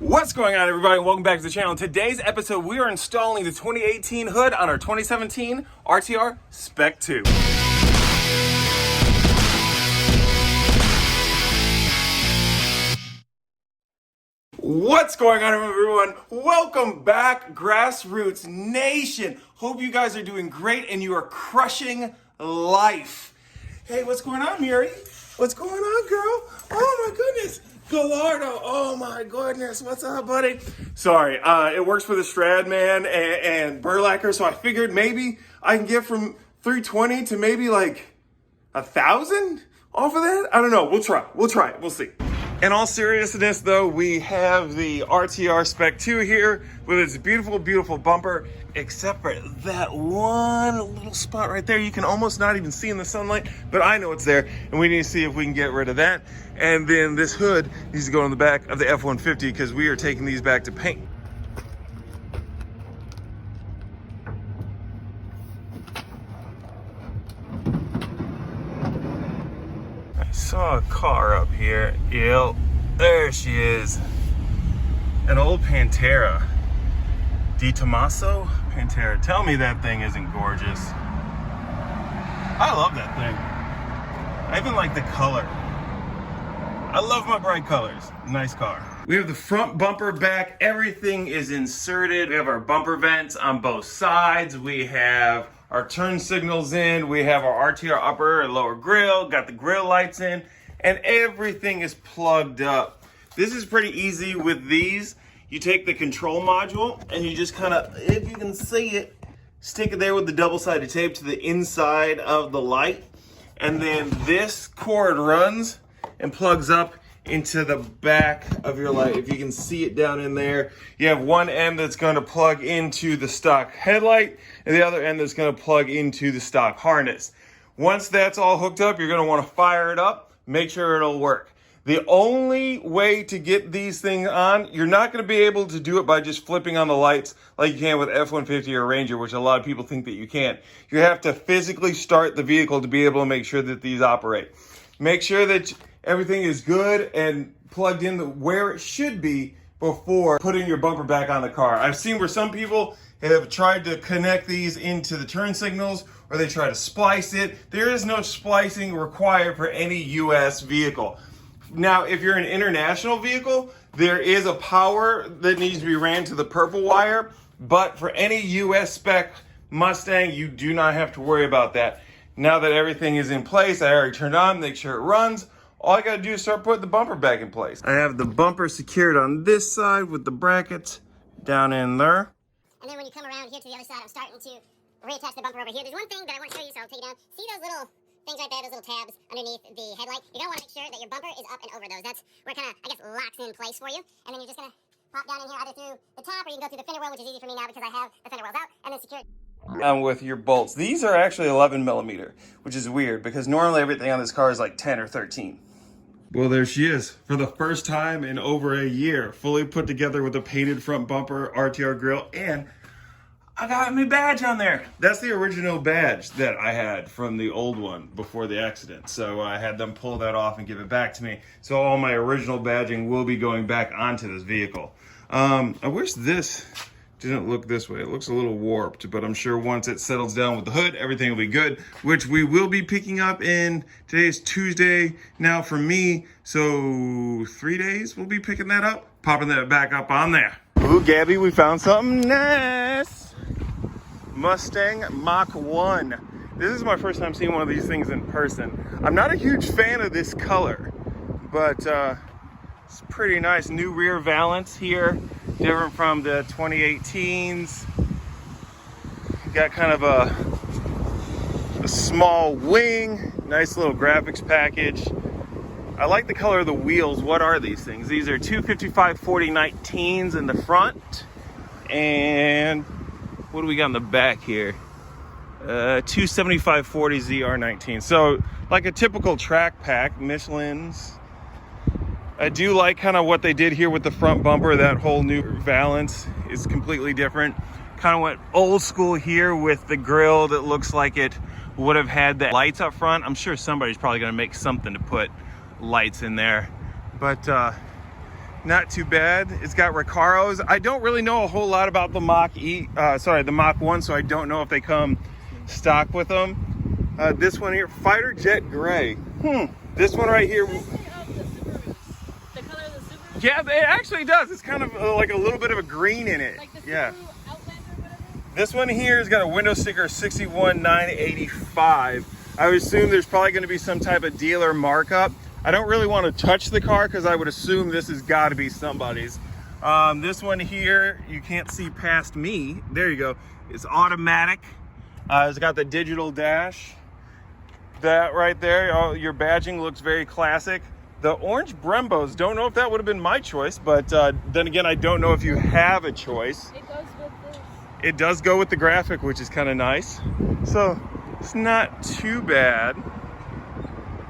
What's going on, everybody? Welcome back to the channel. In today's episode, we are installing the 2018 hood on our 2017 RTR Spec 2. What's going on, everyone? Welcome back, Grassroots Nation. Hope you guys are doing great and you are crushing life. Hey, what's going on, Miri? What's going on, girl? Oh my goodness. Gallardo, oh my goodness, what's up, buddy? Sorry, it works for the Stradman and Burlacker, so I figured maybe I can get from 320 to maybe like 1,000 off of that. I don't know, we'll try it, we'll see. In all seriousness though, we have the RTR Spec 2 here with its beautiful, beautiful bumper, except for that one little spot right there. You can almost not even see in the sunlight, but I know it's there, and we need to see if we can get rid of that. And then this hood needs to go on the back of the F-150 because we are taking these back to paint. I saw a car up here. Yep, there she is. An old Pantera. Di Tommaso Pantera. Tell me that thing isn't gorgeous. I love that thing. I even like the color. I love my bright colors. Nice car. We have the front bumper back. Everything is inserted. We have our bumper vents on both sides. We have our turn signals in. We have our RTR upper and lower grille. Got the grille lights in. And everything is plugged up. This is pretty easy with these. You take the control module and you just kind of, if you can see it, stick it there with the double-sided tape to the inside of the light. And then this cord runs and plugs up into the back of your light. If you can see it down in there, you have one end that's going to plug into the stock headlight and the other end that's going to plug into the stock harness. Once that's all hooked up, you're going to want to fire it up, make sure it'll work. The only way to get these things on, you're not going to be able to do it by just flipping on the lights like you can with F-150 or Ranger, which a lot of people think that you can't. You have to physically start the vehicle to be able to make sure that these operate. Make sure that everything is good and plugged in where it should be before putting your bumper back on the car. I've seen where some people have tried to connect these into the turn signals or they try to splice it. There is no splicing required for any US vehicle. Now, if you're an international vehicle, there is a power that needs to be ran to the purple wire, but for any US spec Mustang, you do not have to worry about that. Now that everything is in place, I already turned on, make sure it runs. All I gotta do is start putting the bumper back in place. I have the bumper secured on this side with the brackets down in there. And then when you come around here to the other side, I'm starting to reattach the bumper over here. There's one thing that I want to show you, so I'll take it down. See those little things right there, those little tabs underneath the headlight? You're gonna want to make sure that your bumper is up and over those. That's where it kind of, I guess, locks in place for you. And then you're just gonna pop down in here either through the top or you can go through the fender well, which is easy for me now because I have the fender wells out, and then secure it. With your bolts. These are actually 11 millimeter, which is weird because normally everything on this car is like 10 or 13. Well, there she is. For the first time in over a year, fully put together with a painted front bumper, RTR grille, and I got my badge on there. That's the original badge that I had from the old one before the accident. So I had them pull that off and give it back to me. So all my original badging will be going back onto this vehicle. I wish this didn't look this way. It looks a little warped, but I'm sure once it settles down with the hood, everything will be good, which we will be picking up in, today's Tuesday now for me, so 3 days we'll be picking that up, popping that back up on there. Ooh, Gabby, we found something nice. Mustang Mach 1. This is my first time seeing one of these things in person. I'm not a huge fan of this color, but it's pretty nice. New rear valance here. Different from the 2018s. Got kind of a small wing, nice little graphics package. I like the color of the wheels. What are these things? These are 255/40/19s in the front. And what do we got in the back here? 275/40 ZR19. So like a typical track pack, Michelin's. I do like kind of what they did here with the front bumper. That whole new valance is completely different. Kind of went old school here with the grille that looks like it would have had the lights up front. I'm sure somebody's probably going to make something to put lights in there. But Not too bad. It's got Recaros. I don't really know a whole lot about the Mach the Mach 1, so I don't know if they come stock with them. This one here, Fighter Jet Gray. This one right here. The color of the Subaru? Yeah, it actually does. It's kind of like a little bit of a green in it. Like the Subaru Yeah. Outlander or whatever? This one here has got a window sticker 61985. I would assume there's probably going to be some type of dealer markup. I don't really want to touch the car because I would assume this has got to be somebody's. This one here, you can't see past me. There you go. It's automatic. It's got the digital dash. That right there, your badging looks very classic. The orange Brembos, don't know if that would have been my choice, but then again, I don't know if you have a choice. It goes with this. It does go with the graphic, which is kind of nice. So it's not too bad.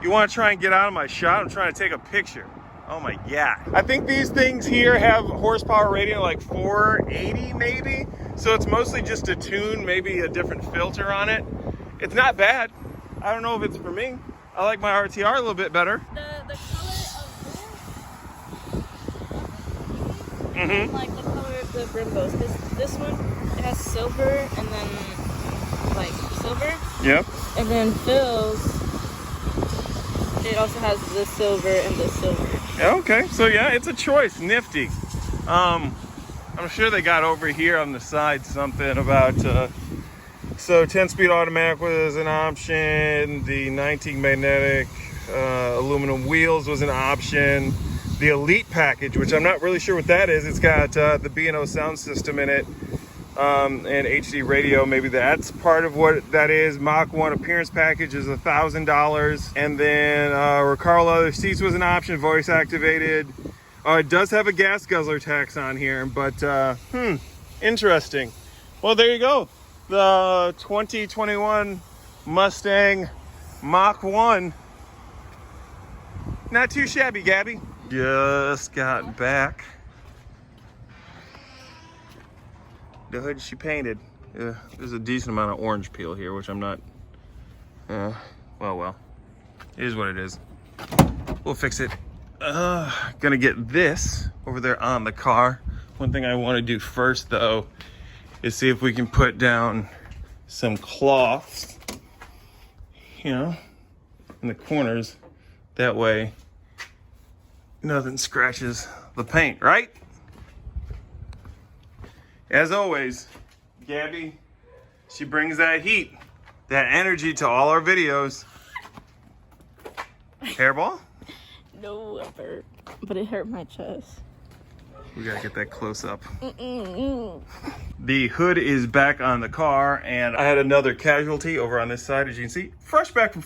You want to try and get out of my shot? I'm trying to take a picture. Oh my God. I think these things here have horsepower rating like 480 maybe. So it's mostly just a tune, maybe a different filter on it. It's not bad. I don't know if it's for me. I like my RTR a little bit better. The color of Mm-hmm. like the color of the Brembos. This one, it has silver and then like silver. Yep. And then Phil's, it also has the silver and the silver. Okay, so yeah, it's a choice. Nifty. I'm sure they got over here on the side something about so 10-speed automatic was an option, the 19 magnetic aluminum wheels was an option, the Elite package, which I'm not really sure what that is. It's got the B&O sound system in it, and HD radio. Maybe that's part of what that is. Mach 1 appearance package is $1,000, and then Recaro leather seats was an option, voice activated. It does have a gas guzzler tax on here, but interesting. Well, there you go. The 2021 Mustang Mach 1. Not too shabby, Gabby. Just got back. The hood she painted. There's a decent amount of orange peel here, which I'm not, well. It is what it is. We'll fix it. Gonna get this over there on the car. One thing I want to do first, though, is see if we can put down some cloths, in the corners. That way, nothing scratches the paint, right? As always, Gabby, she brings that heat, that energy to all our videos. Hairball? No, but it hurt my chest. We gotta get that close up. The hood is back on the car, and I had another casualty over on this side, as you can see. Fresh back from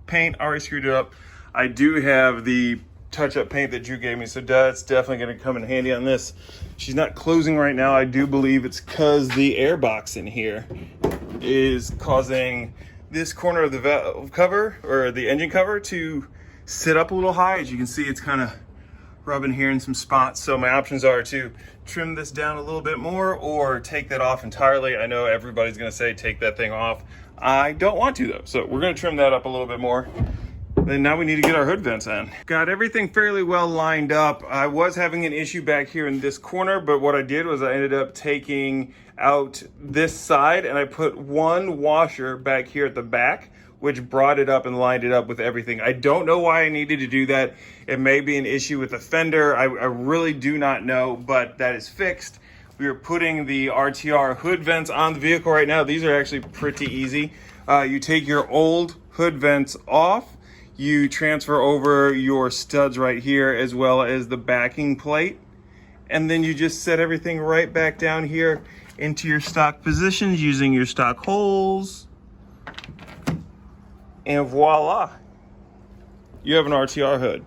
paint, already screwed it up. I do have the touch-up paint that Drew gave me, so that's definitely gonna come in handy on this. She's not closing right now. I do believe it's because the air box in here is causing this corner of the valve cover, or the engine cover, to sit up a little high. As you can see, it's kind of rubbing here in some spots. So my options are to trim this down a little bit more or take that off entirely. I know everybody's gonna say take that thing off. I don't want to though. So we're gonna trim that up a little bit more. Then now we need to get our hood vents on. Got everything fairly well lined up. I was having an issue back here in this corner, but what I did was I ended up taking out this side and I put one washer back here at the back, which brought it up and lined it up with everything. I don't know why I needed to do that. It may be an issue with the fender. I really do not know, but that is fixed. We are putting the RTR hood vents on the vehicle right now. These are actually pretty easy. You take your old hood vents off, you transfer over your studs right here as well as the backing plate, and then you just set everything right back down here into your stock positions using your stock holes. And voila, you have an RTR hood.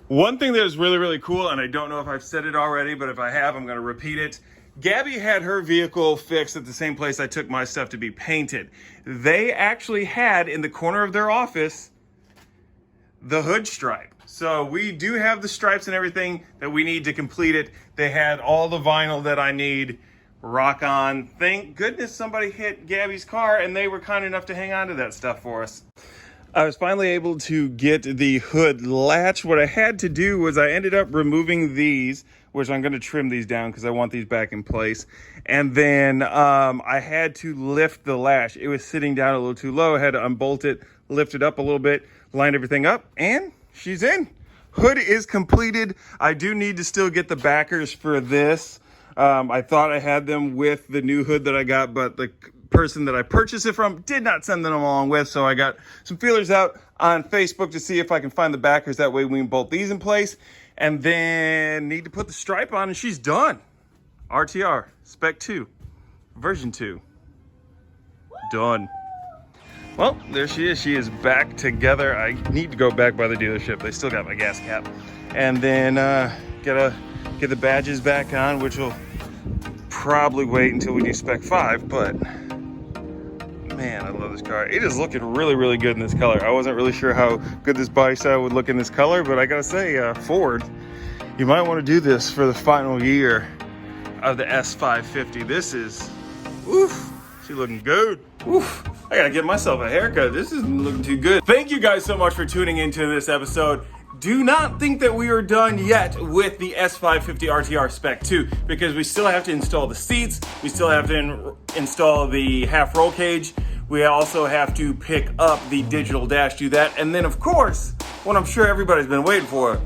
One thing that is really, really cool, and I don't know if I've said it already, but if I have, I'm gonna repeat it. Gabby had her vehicle fixed at the same place I took my stuff to be painted. They actually had in the corner of their office the hood stripe. So we do have the stripes and everything that we need to complete it. They had all the vinyl that I need. Rock on. Thank goodness somebody hit Gabby's car and they were kind enough to hang on to that stuff for us. I was finally able to get the hood latch. What I had to do was I ended up removing these, which I'm going to trim these down because I want these back in place. And then I had to lift the latch. It was sitting down a little too low. I had to unbolt it, lift it up a little bit, line everything up, and she's in. Hood is completed. I do need to still get the backers for this. I thought I had them with the new hood that I got, but the person that I purchased it from did not send them along with, so I got some feelers out on Facebook to see if I can find the backers. That way we can bolt these in place, and then need to put the stripe on, and she's done. RTR Spec 2 version 2 done. Well, there she is. She is back together. I need to go back by the dealership. They still got my gas cap, and then get the badges back on, which will probably wait until we do Spec 5, but man, I love this car. It is looking really, really good in this color. I wasn't really sure how good this body style would look in this color, but I gotta say, Ford, you might want to do this for the final year of the S550. This is, oof, she's looking good. Oof, I gotta get myself a haircut. This isn't looking too good. Thank you guys so much for tuning into this episode. Do not think that we are done yet with the S550 RTR Spec 2, because we still have to install the seats, we still have to install the half roll cage, we also have to pick up the digital dash, do that, and then of course, what I'm sure everybody's been waiting for,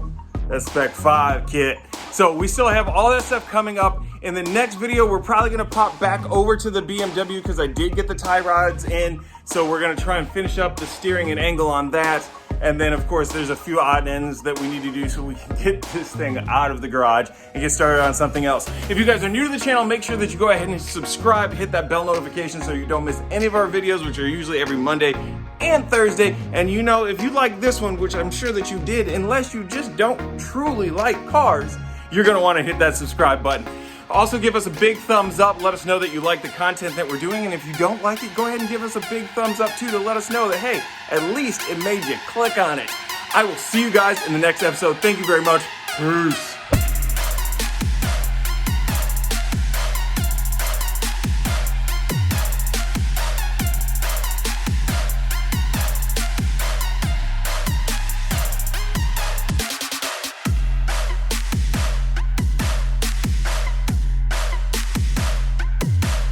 that Spec 5 kit. So we still have all that stuff coming up. In the next video, we're probably gonna pop back over to the BMW because I did get the tie rods in, so we're gonna try and finish up the steering and angle on that. And then of course there's a few odd ends that we need to do so we can get this thing out of the garage and get started on something else. If you guys are new to the channel, make sure that you go ahead and subscribe, hit that bell notification so you don't miss any of our videos, which are usually every Monday and Thursday. And you know, if you like this one, which I'm sure that you did, unless you just don't truly like cars, you're gonna wanna hit that subscribe button. Also give us a big thumbs up, let us know that you like the content that we're doing, and if you don't like it, go ahead and give us a big thumbs up too to let us know that, hey, at least it made you click on it. I will see you guys in the next episode. Thank you very much. Peace.